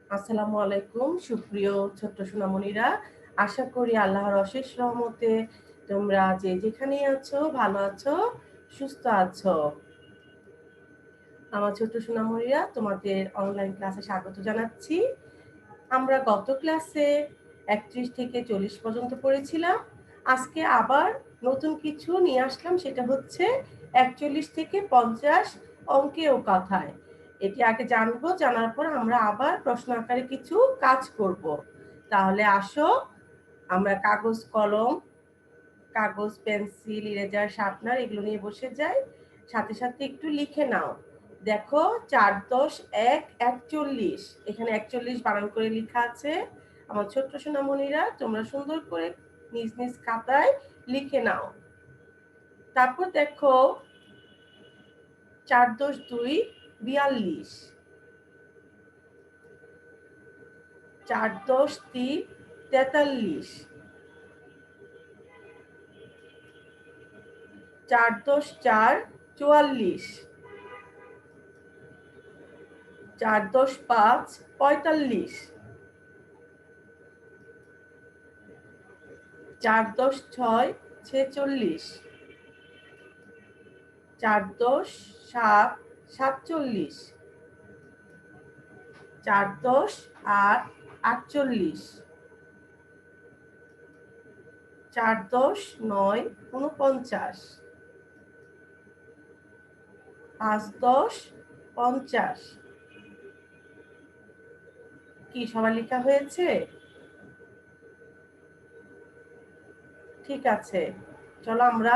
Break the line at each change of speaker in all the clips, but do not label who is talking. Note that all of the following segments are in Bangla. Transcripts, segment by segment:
আসসালামু আলাইকুম সুপ্রিয় ছোট্ট সোনামণিরা। আশা করি আল্লাহর অশেষ রহমতে তোমরা যে যেখানেই আছো ভালো আছো, সুস্থ আছো। আমার ছোট্ট সোনামণিরা, তোমাদের অনলাইন ক্লাসে স্বাগত জানাচ্ছি। আমরা গত ক্লাসে ৩১ থেকে ৪০ পর্যন্ত পড়েছিলাম। আজকে আবার নতুন কিছু নিয়ে আসলাম, সেটা হচ্ছে ৪১ থেকে ৫০ অঙ্কে ও কথায়। এটি আগে জানবো, জানার পর আমরা আবার প্রশ্ন আকারে কিছু কাজ করব। তাহলে আসো আমরা কাগজ কলম, কাগজ পেন্সিল ইরেজার শার্পনার এগুলো নিয়ে বসে যাই, সাথে সাথে একটু লিখে নাও। দেখো ৪-১-১ = ৪১, এখানে ৪১ বানান করে লেখা আছে। আমার ছোট্ট সোনামণিরা, তোমরা সুন্দর করে নিজ নিজ খাতায় লিখে নাও। তারপর দেখো ৪-১০-২ = ৪২, ৪-১০-৩ = ৪৩, ৪-১০-৪ = ৪৪, ৪-১০-৫ = ৪৫, ৪-১০-৬ = ৪৬, ৪-১০-৭ = ৪৭, ৪-১০-৮ = ৪৮, ৪-১০-৯ = ৪৯, ৫-১০-৫০। কি সবার লেখা হয়েছে? ঠিক আছে, চলো আমরা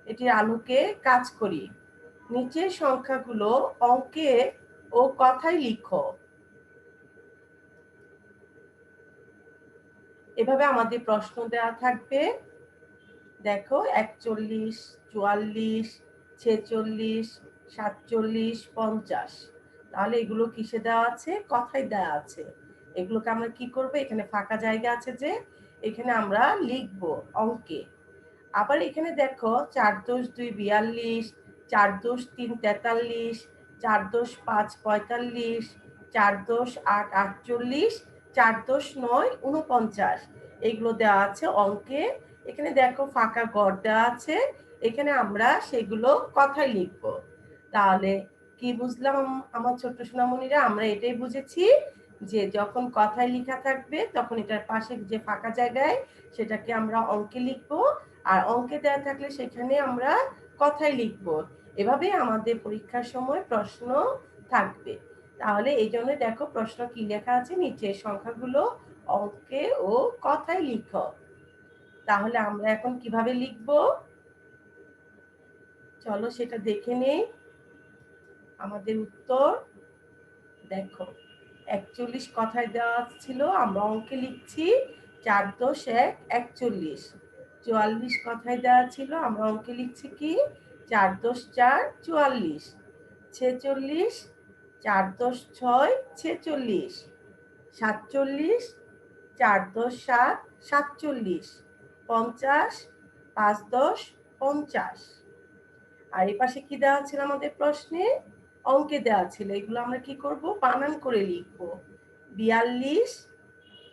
এটির আলোকে কাজ করি। নিচের সংখ্যাগুলো অঙ্কে ও কথায় লিখো। এভাবে আমাদের প্রশ্ন দেওয়া থাকবে। দেখো ৪১, ৪৪, ৪৬, ৪৭, ৫০। তাহলে এগুলো কিসে দেওয়া আছে? কথায় দেওয়া আছে। এগুলোকে আমরা কি করব? এখানে ফাঁকা জায়গা আছে যে, এখানে আমরা লিখব অঙ্কে। আবার এখানে দেখো ৪-১০-২ = ৪২, ৪-১০-৩ = ৪৩, ৪-১০-৫ = ৪৫, ৪-১০-৮ = ৪৮, ৪-১০-৯ = ৪৯। এগুলো দেওয়া আছে অঙ্কে। এখানে দেখো ফাঁকা ঘর দেওয়া আছে, এখানে আমরা সেগুলো কথায় লিখব। তাহলে কি বুঝলাম আমার ছোট্ট সোনামণিরা? আমরা এটাই বুঝেছি যে যখন কথায় লেখা থাকবে তখন এটার পাশে যে ফাঁকা জায়গায় সেটাকে আমরা অঙ্কে লিখব, আর অঙ্কে দেওয়া থাকলে সেখানে আমরা কথায় লিখব। এভাবেই আমাদের পরীক্ষার সময় প্রশ্ন থাকবে। তাহলে এই জন্য দেখো প্রশ্ন কি লেখা আছে, নিচে সংখ্যাগুলো অঙ্কে ও কথায় লিখো। তাহলে আমরা এখন কিভাবে লিখব চলো সেটা দেখে নেই। আমাদের উত্তর দেখো ৪১ কথায় দেওয়া ছিল, আমরা অঙ্কে লিখছি ৪-১০-১ = ৪৪। ৪৪ কথায় দেওয়া ছিল, আমরা অঙ্কে লিখছি কি ৪-১০-৪ = ৪৪। ৪৬ ৪-১০-৬ = ৪৬, ৪৭ ৪-১০-৭ = ৪৭, ৫০ ৫-১০ = ৫০। আর এই পাশে কি দেওয়া ছিল আমাদের প্রশ্নে? অঙ্কে দেওয়া ছিল। এগুলো আমরা কি করব? বানান করে লিখব। ৪২,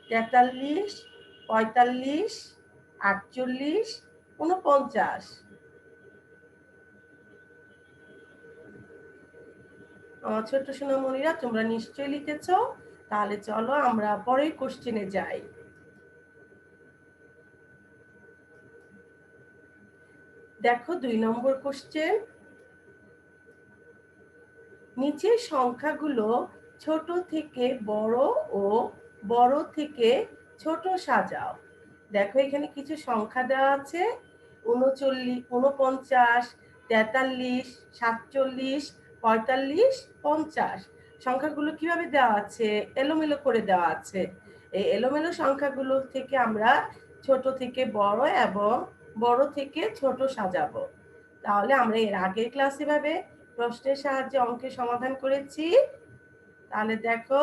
৪৩, ৪৫, ৪৮, ৪৯। আমার ছোট্ট সোনামণিরা, তোমরা নিশ্চয়ই লিখেছ। তাহলে চলো আমরা পরের কোশ্চেনে যাই। দেখো ২ নম্বর কোশ্চেন। নিচের সংখ্যাগুলো ছোট থেকে বড় ও বড় থেকে ছোট সাজাও। দেখো এখানে কিছু সংখ্যা দেওয়া আছে, ৩৯, ৪৯, ৪৩, ৪৭, ৪৫, ৫০। সংখ্যাগুলো কিভাবে দেওয়া আছে? এলোমেলো করে দেওয়া আছে। এই এলোমেলো সংখ্যাগুলো থেকে আমরা ছোট থেকে বড় এবং বড় থেকে ছোট সাজাবো। তাহলে আমরা এর আগের ক্লাসে ভাবে প্রশ্নের সাহায্যে অঙ্কের সমাধান করেছি। তাহলে দেখো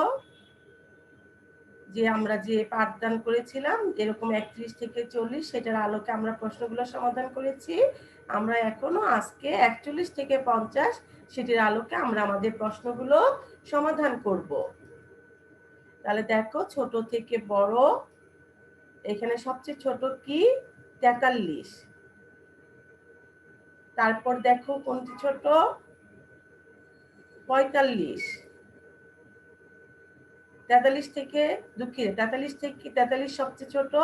যে আমরা যে পাঠদান করেছিলাম এরকম ৩১ থেকে ৪০, সেটার আলোকে আমরা প্রশ্নগুলো সমাধান করেছি। আমরা এখনো আজকে ৪১ থেকে ৫০ সেটির আলোকে আমরা আমাদের প্রশ্নগুলো সমাধান করব। তাহলে দেখো ছোট থেকে বড়, এখানে সবচেয়ে ছোট কি 43। তারপর দেখো কোনটি ছোট 45। 43 থেকে দুঃখিত 43 থেকে 43 সবচেয়ে ছোট,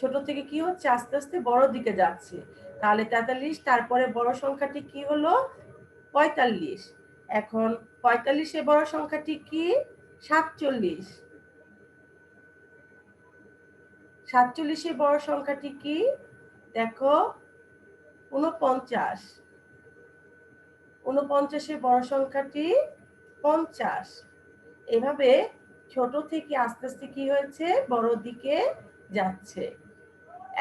ছোট থেকে কি হচ্ছে আস্তে আস্তে বড় দিকে যাচ্ছে। তাহলে 43 তারপরে বড় সংখ্যাটি কি হলো 45। এখন 45 বড় সংখ্যাটি কি 47। 47 বড় সংখ্যাটি কি দেখো 49। 49 বড় সংখ্যাটি 50। এভাবে ছোট থেকে আস্তে আস্তে কি হয়েছে বড় দিকে যাচ্ছে।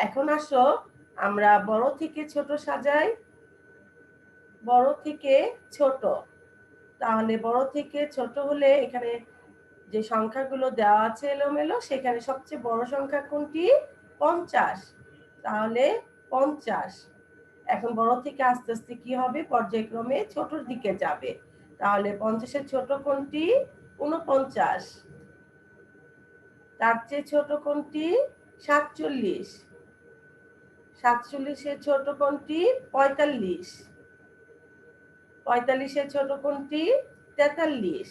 এখন আসো আমরা বড় থেকে ছোট সাজাই। বড় থেকে ছোট, তাহলে বড় থেকে ছোট হলে এখানে যে সংখ্যাগুলো দেওয়া আছে এলোমেলো, সেখানে সবচেয়ে বড় সংখ্যা কোনটি 50। তাহলে 50। এখন বড় থেকে আস্তে আস্তে কি হবে পর্যায়ক্রমে ছোটর দিকে যাবে। তাহলে 50 ছোট কোনটি 49। তার চেয়ে ছোট কোনটি 47। 47 ছোট কোনটি 45। 45 ছোট কোনটি 43।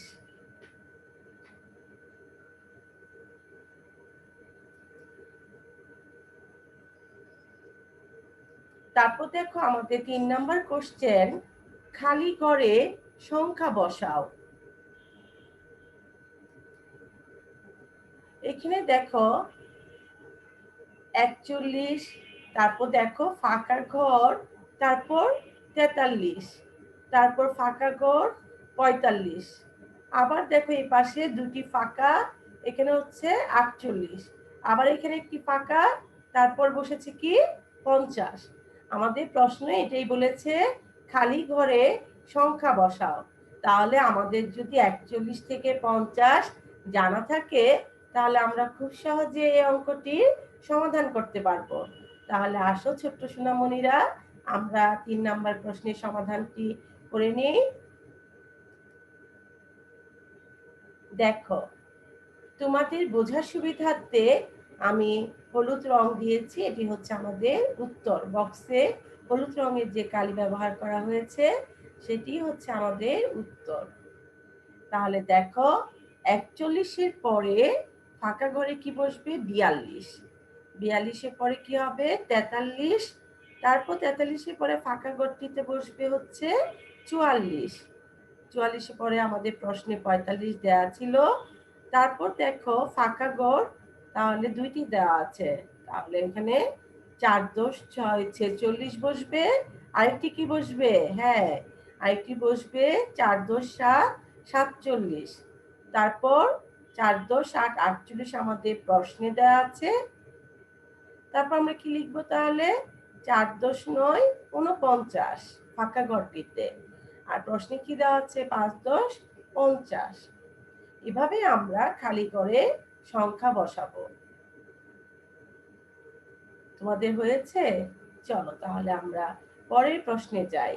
তারপর দেখো আমাদের 3 নাম্বার কোশ্চেন, খালি ঘরে সংখ্যা বসাও। এখানে দেখো 41, তারপর দেখো ফাঁকা ঘর, তারপর 43, তারপর ফাঁকা ঘর 45। আবার দেখো এই পাশে দুটি ফাঁকা, এখানে হচ্ছে 48। আবার এখানে একটি ফাঁকা, তারপর বসেছে কি 50। আমাদের প্রশ্নে এটাই বলেছে খালি ঘরে সংখ্যা বসাও। তাহলে আমাদের যদি 41 থেকে 50 জানা থাকে, তাহলে আমরা খুব সহজে এই অঙ্কটির সমাধান করতে পারবো। তাহলে আসো ছোট্ট সোনামণিরা, আমরা 3 নাম্বার প্রশ্নের সমাধানটি করে নিই। দেখো তোমাদের বোঝার সুবিধার্থে আমি হলুদ রং দিয়েছি, এটি হচ্ছে আমাদের উত্তর। বক্সে হলুদ রঙের যে কালি ব্যবহার করা হয়েছে সেটি হচ্ছে আমাদের উত্তর। তাহলে দেখো 41 পরে ফাঁকা ঘরে কি বসবে 42। 42 পরে কি হবে 43। তারপর 43 পরে ফাঁকা ঘরটিতে বসবে হচ্ছে 44। 44 পরে আমাদের প্রশ্নে 45 দেওয়া ছিল। তারপর দেখো ফাঁকা ঘর তাহলে দুইটি দেওয়া আছে, তাহলে এখানে 4 10 6 46 বসবে। আরেকটি কি বসবে হ্যাঁ আরেকটি বসবে 4 10 7 47। তারপর 4 10 8 48 আমাদের প্রশ্নে দেওয়া আছে। তারপর আমরা কি লিখবো তাহলে 4 10 9 49 ফাঁকা ঘরটিতে। আর প্রশ্নে কি দেওয়া আছে 5 10 50। এভাবে আমরা খালি করে সংখ্যা বসাবো। তোমাদের হয়েছে? চলো তাহলে আমরা পরের প্রশ্নে যাই।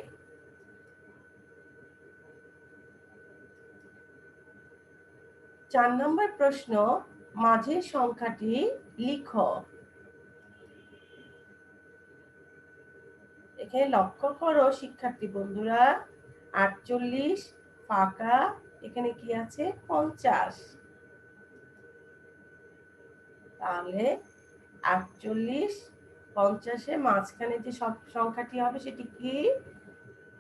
4 নম্বর প্রশ্ন, মাঝের সংখ্যাটি লিখো। এখানে লক্ষ্য করো শিক্ষার্থী বন্ধুরা, 48 ফাঁকা, এখানে কি আছে 50। তাহলে 48 50 মাঝখানে যে সব সংখ্যাটি হবে সেটি কি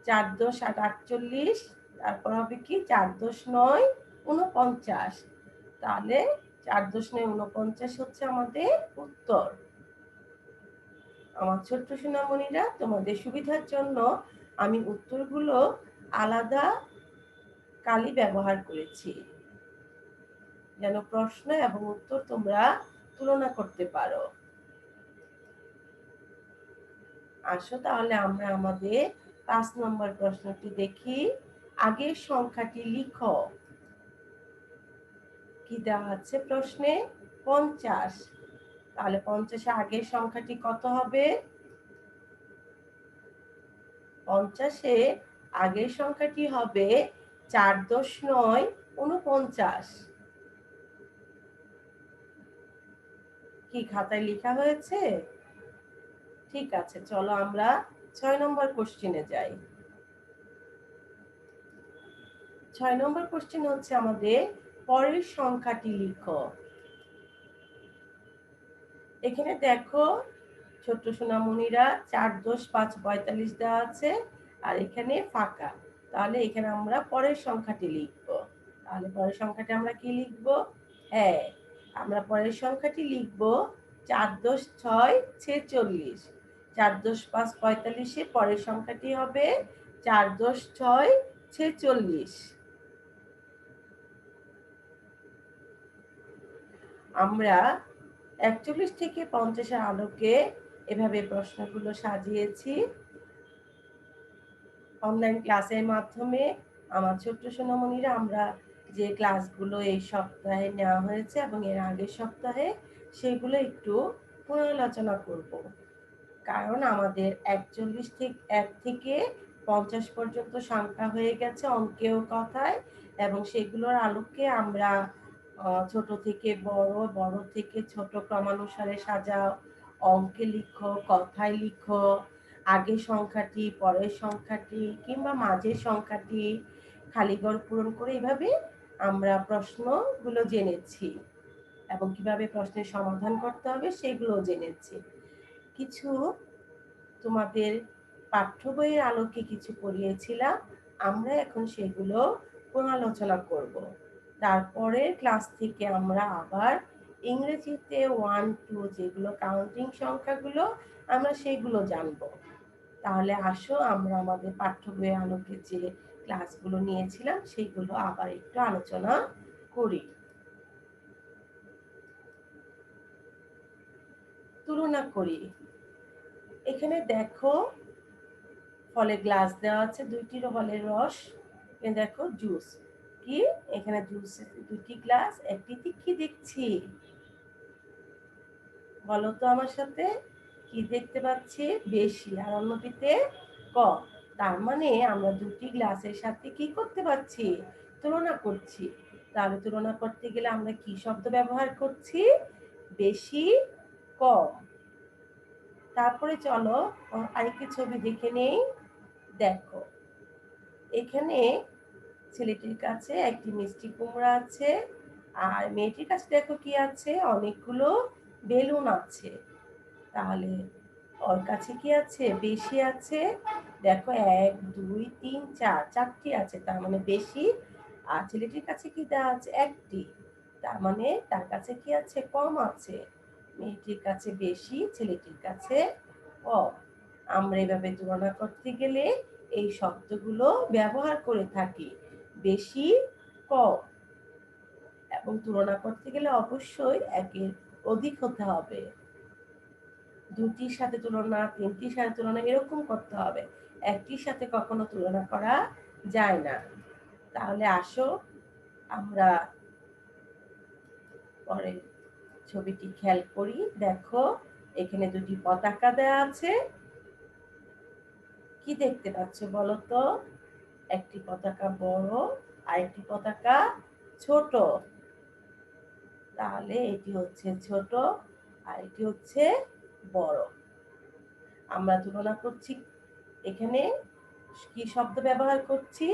4 10 8 48। তারপর হবে কি 4 10 9 49। তাহলে 4 10 9 49 হচ্ছে আমাদের উত্তর। আমার ছোট্ট সোনামণিরা, তোমাদের সুবিধার জন্য আমি উত্তরগুলো আলাদা কালি ব্যবহার করেছি, যেন প্রশ্ন এবং উত্তর তোমরা তুলনা করতে পারো। আসো তাহলে আমরা আমাদের 5 নম্বর প্রশ্নটি দেখি। আগের সংখ্যাটি লিখো। কি দেওয়া আছে প্রশ্নে 50। তাহলে 50 আগের সংখ্যাটি কত হবে? 50 আগের সংখ্যাটি হবে 4 10 9 49। কি খাতায় লেখা হয়েছে? ঠিক আছে, চলো আমরা 6 নম্বর কোশ্চেনে যাই। 6 নম্বর কোশ্চেন হচ্ছে আমাদের পরের সংখ্যাটি লিখো। এখানে দেখো ছোট্ট সোনামণিরা 4 10 5 45 দেওয়া আছে আর এখানে ফাঁকা। তাহলে এখানে আমরা পরের সংখ্যাটি লিখব। তাহলে পরের সংখ্যাটি আমরা কি লিখব? হ্যাঁ, আমরা পরের সংখ্যাটি লিখব 4 10 6 46। 4 10 5 45 এ পরের সংখ্যাটি হবে 4 10 6 46। আমরা 41 থেকে 50-এর আলোকে এভাবে প্রশ্নগুলো সাজিয়েছি অনলাইন ক্লাসের মাধ্যমে। আমার ছোট্ট সোনামণিরা, আমরা যে ক্লাসগুলো এই সপ্তাহে নেওয়া হয়েছে এবং এর আগের সপ্তাহে, সেগুলো একটু পুনরালোচনা করব। কারণ আমাদের 41 থেকে 1 থেকে 50 পর্যন্ত সংখ্যা হয়ে গেছে অঙ্কে ও কথায়, এবং সেগুলোর আলোকে আমরা ছোট থেকে বড়, বড় থেকে ছোট ক্রমানুসারে সাজাও, অঙ্কে লিখো, কথায় লিখো, আগের সংখ্যাটি, পরের সংখ্যাটি কিংবা মাঝের সংখ্যাটি, খালিঘর পূরণ করে এভাবে আমরা প্রশ্নগুলো জেনেছি এবং কিভাবে প্রশ্নের সমাধান করতে হবে সেগুলো জেনেছি। কিছু তোমাদের পাঠ্য বইয়ের আলোকে কিছু পড়িয়েছিলাম, আমরা এখন সেগুলো পুনরালোচনা করব। তারপরে ক্লাস থেকে আমরা আবার ইংরেজিতে 1 2 যেগুলো কাউন্টিং সংখ্যাগুলো, আমরা সেগুলো জানবো। তাহলে আসো আমরা আমাদের পাঠ্য বইয়ের আলোকে যে ক্লাসগুলো নিয়েছিলাম সেগুলো আবার একটু আলোচনা করি। তুলনা করি। এখানে দেখো ফলে গ্লাস দেওয়া আছে, 2টি ফলের রস, এখানে দেখো জুস। কি এখানে জুস, 2টি গ্লাস, একটিতে কি দেখছি বলো তো আমার সাথে? কি দেখতে পাচ্ছি? বেশি, আর অন্যটিতে কম। তার মানে আমরা 2টি গ্লাসের সাথে কি করতে পারছি? তুলনা করছি। তাহলে তুলনা করতে গেলে আমরা কি শব্দ ব্যবহার করছি? বেশি, কম। তারপরে চলো আরেকটি ছবি দেখে নেই। দেখো এখানে ছেলেটির কাছে একটি মিষ্টি কুমড়া আছে, আর মেয়েটির কাছে দেখো কি আছে? অনেকগুলো বেলুন আছে। তাহলে ওর কাছে কি আছে? বেশি আছে। দেখো 1 2 3 4, 4টি আছে, তার মানে বেশি। আর ছেলেটির কাছে কি দেওয়া আছে? একটি, তার মানে তার কাছে কি আছে? কম আছে। মেয়েটির কাছে বেশি, ছেলেটির কাছে কম। আমরা এভাবে তুলনা করতে গেলে এই শব্দগুলো ব্যবহার করে থাকি, বেশি, কম। এবং তুলনা করতে গেলে অবশ্যই একের অধিক হতে হবে। 2টির সাথে তুলনা, 3টির সাথে তুলনা এরকম করতে হবে, একটির সাথে কখনো তুলনা করা যায় না। তাহলে আসো আমরা পরের ছবিটি খেয়াল করি। দেখো এখানে 2টি পতাকা দেওয়া আছে। কি দেখতে পাচ্ছ বলো তো? একটি পতাকা বড় আর একটি পতাকা ছোট। তাহলে এটি হচ্ছে ছোট আর এটি হচ্ছে বড়। আমরা তুলনা করছি, এখানে কি শব্দ ব্যবহার করছি?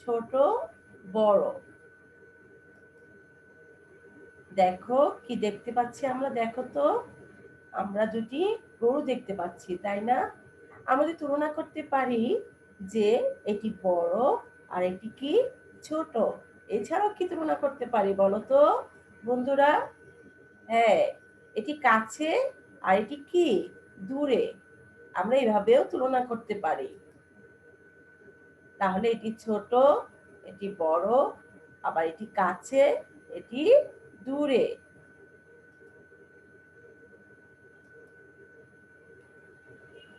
ছোট, বড়। দেখো কি দেখতে পাচ্ছি আমরা? দেখো তো, আমরা 2টি গরু দেখতে পাচ্ছি, তাই না? আমরা তুলনা করতে পারি যে এটি বড় আর এটি কি ছোট। এছাড়াও কি তুলনা করতে পারি বলো তো বন্ধুরা? হ্যাঁ, এটি কাছে আর এটি কি দূরে। আমরা এভাবেও তুলনা করতে পারি। তাহলে এটি ছোট, এটি বড়, আবার এটি কাছে, এটি দূরে।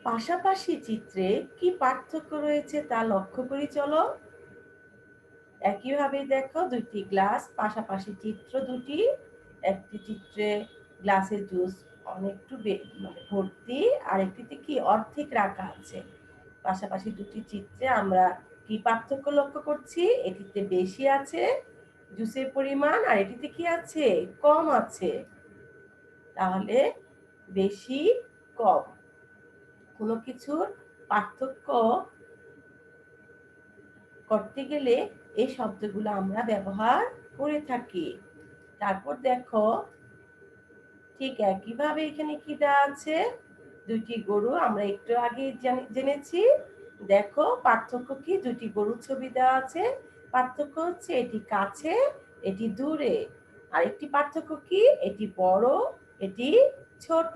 পাশাপাশি চিত্রে কি পার্থক্য রয়েছে তা লক্ষ্য করি চলো। একইভাবে দেখো 2টি গ্লাস, পাশাপাশি চিত্র 2টি। একটি চিত্রে গ্লাসের জুস অনেকটু মানে ভর্তি, আর একটিতে কি অর্ধেক রাখা আছে। পাশাপাশি 2টি চিত্রে আমরা কি পার্থক্য লক্ষ্য করছি? এটিতে বেশি আছে জুসের পরিমাণ, আর এটিতে কি আছে? কম আছে। তাহলে বেশি, কম, কোনো কিছুর পার্থক্য করতে গেলে এই শব্দগুলো আমরা ব্যবহার করে থাকি। তারপর দেখো ঠিক একইভাবে এখানে কি দেওয়া আছে, দুটি গরু আমরা একটু আগে জেনেছি। দেখো পার্থক্য কি, দুটি গরুর ছবি দেওয়া আছে। পার্থক্য হচ্ছে এটি কাছে, এটি দূরে। আর একটি পার্থক্য কি, এটি বড়, এটি ছোট।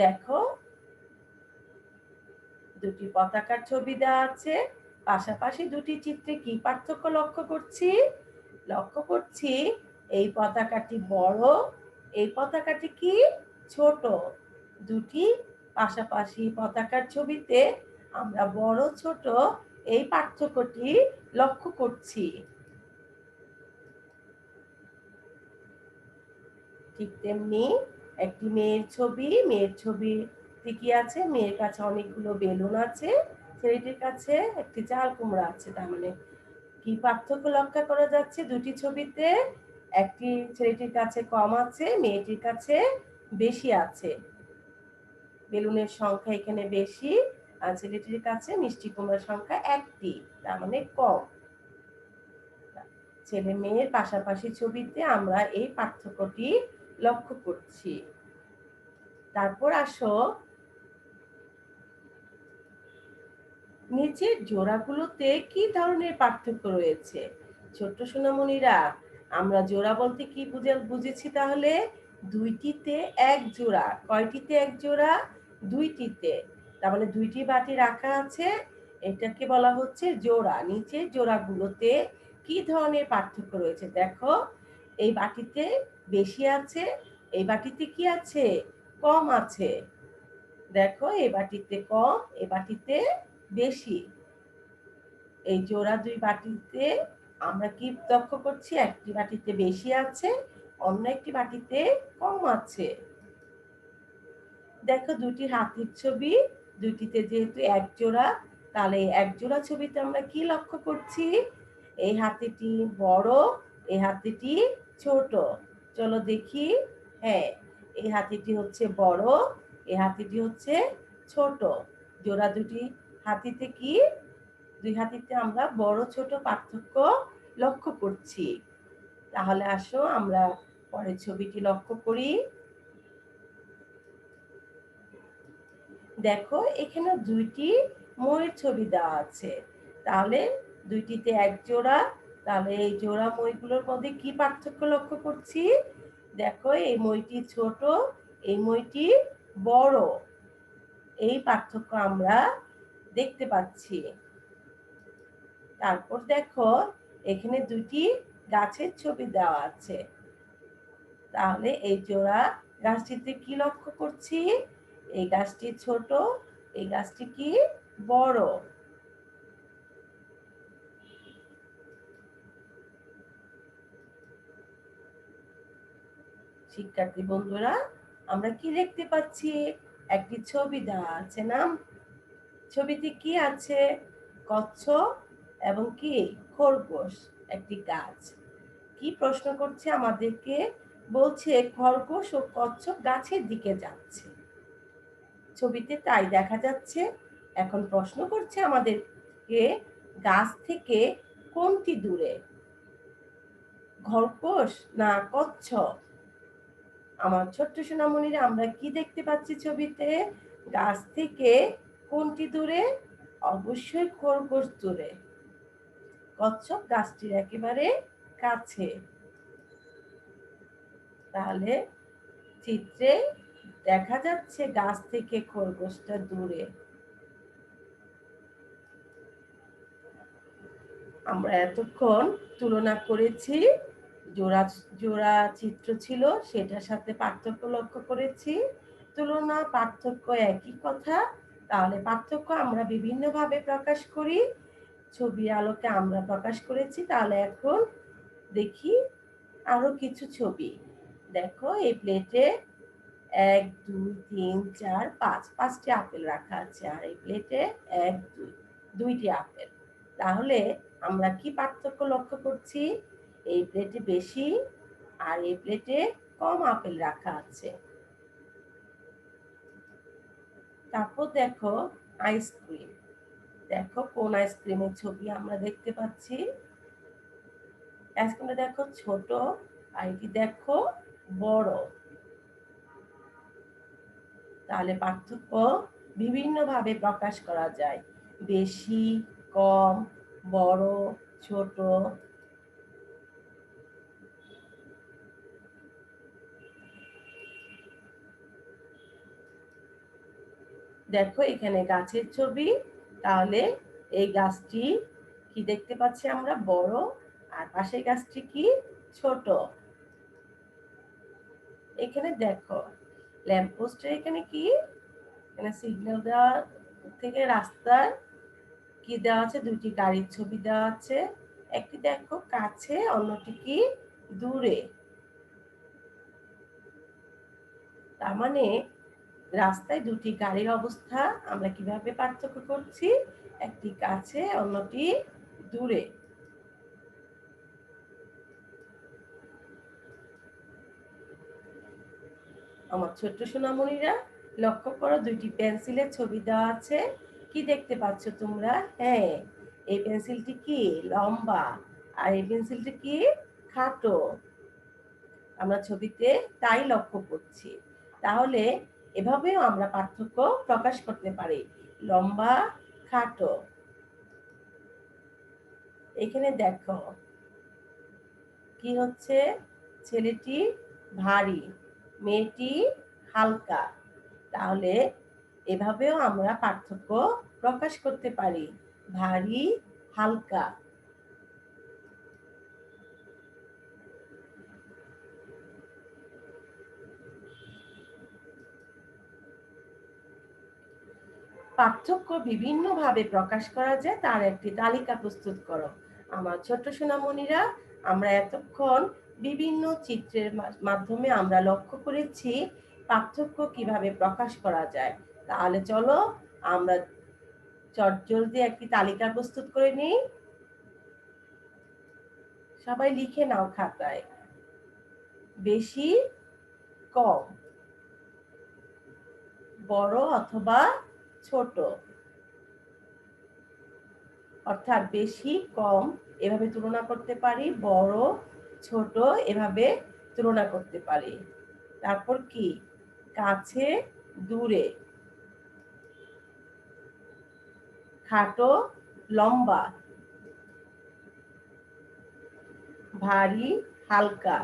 দেখো দুটি পতাকার ছবি দেওয়া আছে, পাশাপাশি দুটি চিত্রে কি পার্থক্য লক্ষ্য করছি, লক্ষ্য করছি এই পতাকাটি বড়, এই পতাকাটি কি ছোট। দুটি পাশাপাশি পতাকার ছবিতে আমরা বড় ছোট এই পার্থক্যটি লক্ষ্য করছি। ঠিক তেমনি একটি মেয়ের ছবি, মেয়ের ছবি কি আছে, মেয়ের কাছে অনেকগুলো বেলুন আছে, ছেলেটির কাছে একটি চাল কুমড়া আছে। তার মানে কি পার্থক্য লক্ষ্য করা যাচ্ছে দুটি ছবিতে, একটি ছেলেটির কাছে কম আছে, মেয়েটির কাছে বেশি আছে। বেলুনের সংখ্যা এখানে বেশি, আর ছেলেটির কাছে মিষ্টি কুমড়ার সংখ্যা একটি, তার মানে কম। ছেলে মেয়ের পাশাপাশি ছবিতে আমরা এই পার্থক্যটি লক্ষ্য করছি। তারপর আসো নিচের জোড়াগুলোতে কি ধরনের পার্থক্য রয়েছে। ছোট্ট সোনামণিরা, আমরা জোড়া বলতে কি বুঝেছি তাহলে, দুইটিতে এক জোড়া। কয়টিতে এক জোড়া, দুইটিতে। তার মানে দুইটি বাটি রাখা আছে, এটাকে বলা হচ্ছে জোড়া। নিচের জোড়াগুলোতে কি ধরনের পার্থক্য রয়েছে দেখো, এই বাটিতে বেশি আছে, এই বাটিতে কি আছে, কম আছে। দেখো এই বাটিতে কম, এই বাটিতে বেশি। এই জোড়া দুই বাটিতে আমরা কি লক্ষ্য করছি, একটি বাটিতে বেশি আছে, অন্য একটি বাটিতে কম আছে। দেখো দুটি হাতির ছবি, দুটিতে যেহেতু এক জোড়া, তাহলে এক জোড়া ছবিতে আমরা কি লক্ষ্য করছি, এই হাতিটি বড়, এই হাতিটি ছোট। চলো দেখি, হ্যাঁ এই হাতিটি হচ্ছে বড়, এই হাতিটি হচ্ছে ছোট। জোড়া দুটি হাতিতে কি, দুই হাতিতে আমরা বড় ছোট পার্থক্য লক্ষ্য করছি। তাহলে আসো আমরা পরের ছবিটি লক্ষ্য করি। দেখো এখানে দুইটি ময়ূর ছবি দেওয়া আছে, তাহলে দুইটিতে এক জোড়া, তাহলে এই জোড়া ময়ূরগুলোর মধ্যে কি পার্থক্য লক্ষ্য করছি, দেখো এই ময়ূরটি ছোট, এই ময়ূরটি বড়, এই পার্থক্য আমরা দেখতে পাচ্ছি। তারপর দেখো এখানে দুটি গাছের ছবি দেওয়া আছে, তাহলে এই জোড়া গাছটিতে কি লক্ষ্য করছি, এই গাছটি ছোট, এই গাছটি কি বড়। শিক্ষার্থী বন্ধুরা, আমরা কি দেখতে পাচ্ছি, একটি ছবি দেওয়া আছে না, ছবিতে কি আছে, কচ্ছপ এবং কি খরগোশ, একটি গাছ। কি প্রশ্ন করছে আমাদেরকে, বলছে খরগোশ ও কচ্ছপ গাছের দিকে যাচ্ছে, ছবিতে তাই দেখা যাচ্ছে। এখন প্রশ্ন করছে আমাদেরকে, গাছ থেকে কোনটি দূরে, খরগোশ না কচ্ছপ। আমার ছোট্ট সোনামণিরা, আমরা কি দেখতে পাচ্ছি ছবিতে, গাছ থেকে কোনটি দূরে, অবশ্যই খরগোশ দূরে, কচ্ছপ গাছটির একেবারে কাছে। তাহলে চিত্রে দেখা যাচ্ছে গাছ থেকে খরগোশটা দূরে। আমরা এতক্ষণ তুলনা করেছি, জোড়া জোড়া চিত্র ছিল, সেটার সাথে পার্থক্য লক্ষ্য করেছি। তুলনা পার্থক্য একই কথা, তাহলে পার্থক্য আমরা বিভিন্নভাবে প্রকাশ করি, ছবির আলোকে আমরা প্রকাশ করেছি। তাহলে এখন দেখি আরো কিছু ছবি। দেখো এই প্লেটে 1 2 3 4 5 5টি আপেল রাখা আছে, আর এই প্লেটে 1 2 2টি আপেল। তাহলে আমরা কি পার্থক্য লক্ষ্য করছি? এই প্লেটে বেশি আর এই প্লেটে কম আপেল রাখা আছে। তারপর দেখো আইসক্রিম। দেখো কোন আইসক্রিমের ছবি আমরা দেখতে পাচ্ছি। আইসক্রিমটা দেখো ছোট আর এটি দেখো বড়। তাহলে পার্থক্য বিভিন্নভাবে প্রকাশ করা যায়, বেশি, কম, বড়, ছোট। দেখো এখানে গাছের ছবি, তাহলে এই গাছটি কি দেখতে পাচ্ছি আমরা? বড়। আর পাশের গাছটি কি? ছোট। এখানে দেখো ল্যাম্পপোস্টের এখানে কি? এখানে সিগন্যাল দেওয়া থেকে রাস্তার কি দেওয়া আছে? দুটি গাড়ির ছবি দেওয়া আছে। একটি দেখো কাছে, অন্যটি কি? দূরে। তার মানে রাস্তায় দুটি গাড়ির অবস্থা আমরা কিভাবে পার্থক্য করছি? একটি কাছে, অন্যটি দূরে। আমার ছোট্ট সোনামণিরা, লক্ষ্য করো দুইটি পেন্সিলের ছবি দেওয়া আছে। কি দেখতে পাচ্ছ তোমরা? হ্যাঁ, এই পেন্সিলটি কি? লম্বা। আর এই পেন্সিলটি কি? খাটো। আমরা ছবিতে তাই লক্ষ্য করছি। তাহলে এভাবেও আমরা পার্থক্য প্রকাশ করতে পারি, লম্বা, খাটো। এখানে দেখো কি হচ্ছে? ছেলেটি ভারী, মেয়েটি হালকা। তাহলে এভাবেও আমরা পার্থক্য প্রকাশ করতে পারি, ভারী, হালকা। পার্থক্য বিভিন্নভাবে প্রকাশ করা যায়, তার একটি তালিকা প্রস্তুত করো। আমার ছোট্ট সোনামণিরা, আমরা এতক্ষণ বিভিন্ন চিত্রের মাধ্যমে আমরা লক্ষ্য করেছি পার্থক্য কিভাবে প্রকাশ করা যায়। তাহলে চলো আমরা চটজলদি একটি তালিকা প্রস্তুত করে নিই। সবাই লিখে নাও খাতায়। বেশি, কম, বড় অথবা ছোট। অর্থাৎ বেশি, কম এভাবে তুলনা করতে পারি, বড়, ছোট এভাবে তুলনা করতে পারি। তারপর কি? কাছে, দূরে, খাটো, লম্বা, ভারী, হালকা।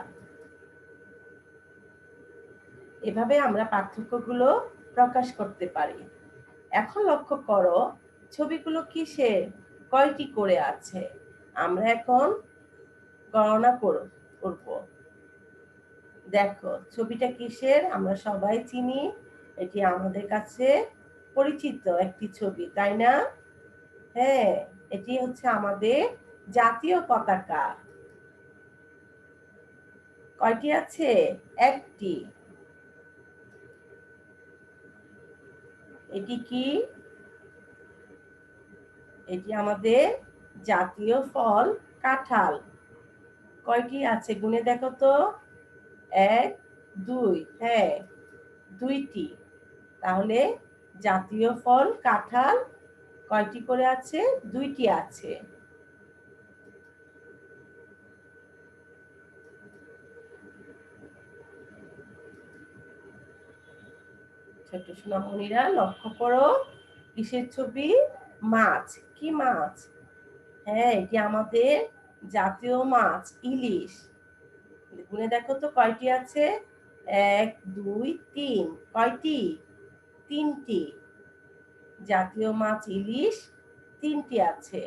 এভাবে আমরা পার্থক্যগুলো প্রকাশ করতে পারি। এখন লক্ষ্য করো ছবিগুলো কিসের, কয়টি করে আছে? আমরা এখন গণনা করব। দেখো ছবিটা কিসের? আমরা সবাই চিনি, এটি আমাদের কাছে পরিচিত একটি ছবি, তাই না? হ্যাঁ, এটি হচ্ছে আমাদের জাতীয় পতাকা। কয়টি আছে? একটি। এটি কি? এটি আমাদের জাতীয় ফল কাঁঠাল। কয়টি আছে গুনে দেখো তো? এক, দুই। হ্যাঁ, দুইটি। তাহলে জাতীয় ফল কাঁঠাল কয়টি করে আছে? দুইটি আছে। ছোট সোনামণিরা লক্ষ্য করো, কিসের ছবি? মাছ। কি মাছ? হ্যাঁ, এটি আমাদের জাতীয় মাছ, ইলিশ। গুনে দেখো তো কয়টি আছে? এক, দুই, তিন। কয়টি? তিনটি। জাতীয় মাছ ইলিশ তিনটি আছে।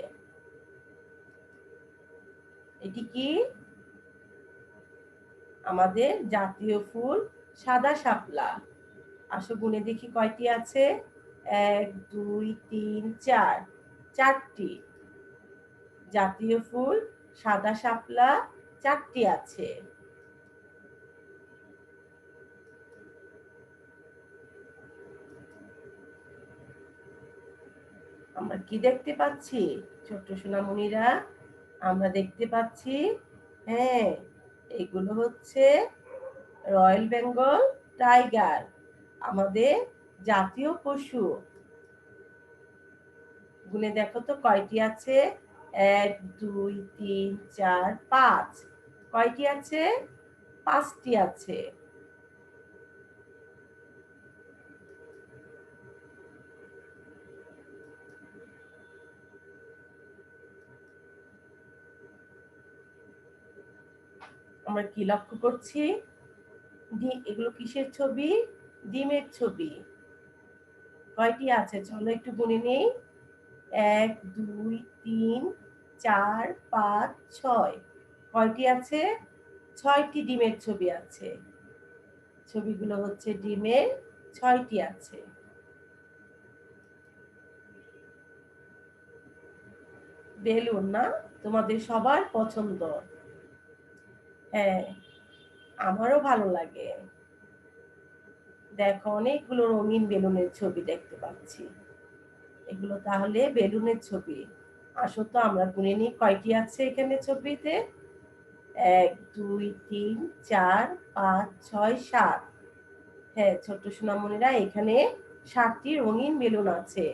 এটি কি? আমাদের জাতীয় ফুল সাদা শাপলা। আসো গুনে দেখি কয়টি আছে? এক, দুই, তিন, চার। চারটি। জাতীয় ফুল সাদা শাপলা চারটি আছে। আমরা কি দেখতে পাচ্ছি ছোট্ট সোনামণিরা? আমরা দেখতে পাচ্ছি, হ্যাঁ, এগুলো হচ্ছে রয়্যাল বেঙ্গল টাইগার, আমাদের জাতীয় পশু। গুনে দেখো তো কয়টি আছে? 1 2 3 4 5। কয়টি আছে? 5টি আছে। আমরা কি লক্ষ্য করছি? এগুলো কিসের ছবি? ডিমের ছবি। কয়টি আছে চলো একটু গুনে নেই। 1 2 3 4 5 6। কয়টি আছে? 6টি ডিমের ছবি আছে। ছবিগুলো হচ্ছে ডিমের, 6টি আছে। বেলুন না? তোমাদের সবার পছন্দ। হ্যাঁ, আমারও ভালো লাগে। দেখো অনেকগুলো রঙিন বেলুনের ছবি দেখতে পাচ্ছি। এগুলো তাহলে বেলুনের ছবি। আসো তো আমরা গুনে নিই কয়টি আছে এখানে ছবিতে। 1 2 3 4 5 6 7। হ্যাঁ ছোট্ট সোনামণিরা, এখানে 7টি রঙিন বেলুন আছে।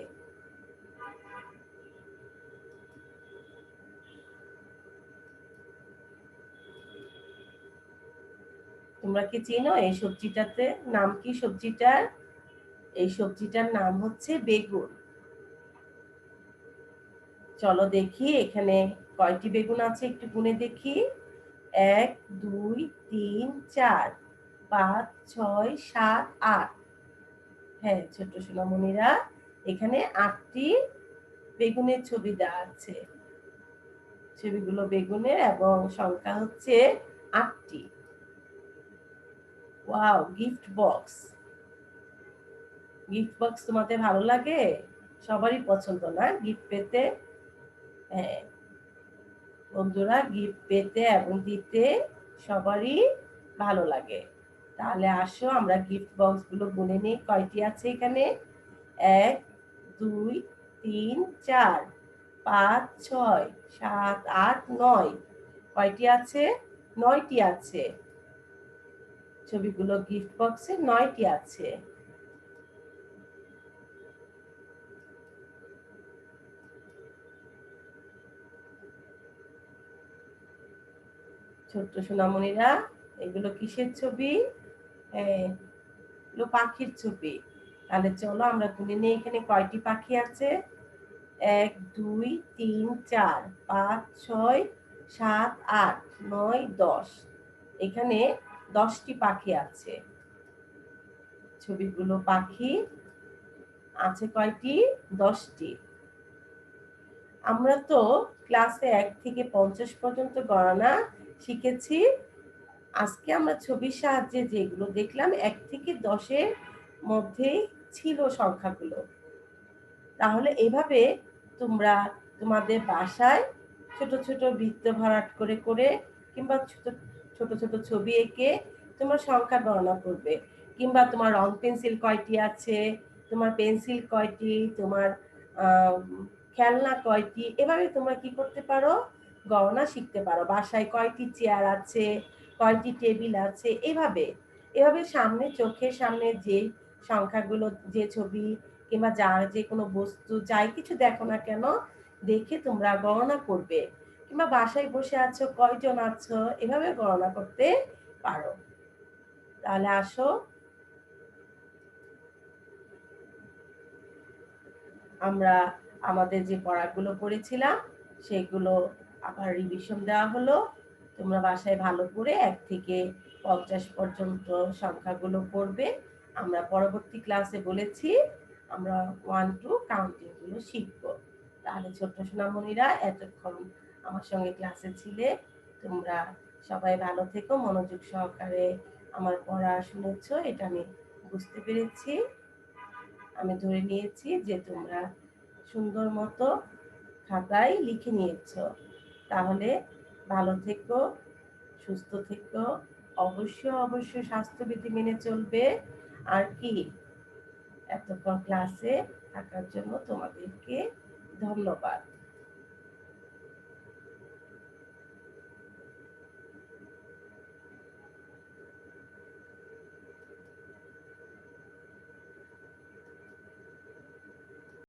তোমরা কি চেনো এই সবজিটাতে? নাম কি সবজিটার? এই সবজিটার নাম হচ্ছে বেগুন। চলো দেখি এখানে কয়টি বেগুন আছে একটু গুনে দেখি। 1 2 3 4 5 6 7 8। হ্যাঁ ছোট্ট সোনামণিরা, এখানে 8টি বেগুনের ছবি দেওয়া আছে। ছবিগুলো বেগুনের এবং সংখ্যা হচ্ছে 8টি। Wow, gift box. Gift box তোমাদের ভালো লাগে? সবারই পছন্দ না গিফট পেতে? হ্যাঁ বন্ধুরা, গিফট পেতে এবং দিতে সবারই ভালো লাগে। তাহলে আসো আমরা গিফট বক্স গুলো গুনে নিই কয়টি আছে এখানে। 1 2 3 4 5 6 7 8 9। কয়টি আছে? 9টি আছে। ছবিগুলো গিফট বক্সে 9টি আছে। ছোট্ট সোনামণিরা, এগুলো কিসের ছবি? এগুলো পাখির ছবি। তাহলে চলো আমরা গুনে নিই এখানে কয়টি পাখি আছে। 1 2 3 4 5 6 7 8 9 10। এখানে 10টি পাখি আছে। ছবিগুলো পাখি আছে কয়টি? 10টি। আমরা তো ক্লাসে 1 থেকে 50 পর্যন্ত গণনা শিখেছি। আজকে আমরা ছবির সাহায্যে যেগুলো দেখলাম 1 থেকে 10-এর মধ্যেই ছিল সংখ্যাগুলো। তাহলে এভাবে তোমরা তোমাদের বাসায় ছোট ছোট বৃত্ত ভরাট করে করে কিংবা ছোট ছোট ছোট ছবি এঁকে তোমার সংখ্যা গণনা করবে। কিংবা তোমার রং পেন্সিল কয়টি আছে, তোমার পেন্সিল কয়টি, তোমার খেলনা কয়টি, এভাবে তোমরা কি করতে পারো? গণনা শিখতে পারো। বাসায় কয়টি চেয়ার আছে, কয়টি টেবিল আছে, এভাবে এভাবে সামনে চোখের সামনে যে সংখ্যাগুলো, যে ছবি কিংবা যার যে কোনো বস্তু যাই কিছু দেখো না কেন, দেখে তোমরা গণনা করবে। কিংবা বাসায় বসে আছো, কয়জন আছো, এভাবে গণনা করতে পারো। তাহলে আসো আমরা আমাদের যে পড়াগুলো পড়েছিলাম সেগুলো আবার রিভিশন দেওয়া হলো। তোমরা বাসায় ভালো করে 1 থেকে 50 পর্যন্ত সংখ্যাগুলো পড়বে। আমরা পরবর্তী ক্লাসে বলেছি আমরা 1 টু কাউন্টিং গুলো শিখবো। তাহলে ছোট্ট সোনামণিরা, এতক্ষণ আমার সঙ্গে ক্লাসে ছিলে। তোমরা সবাই ভালো থেকো, মনোযোগ সহকারে আমার পড়া শুনেছো, এটা আমি বুঝতে পেরেছি। আমি ধরে নিয়েছি যে তোমরা সুন্দর মতো খাতায় লিখে নিয়েছো। তাহলে ভালো থেকো, সুস্থ থেকো, অবশ্যই স্বাস্থ্যবিধি মেনে চলবে। আর কি, এতক্ষণ ক্লাসে থাকার জন্য তোমাদেরকে ধন্যবাদ।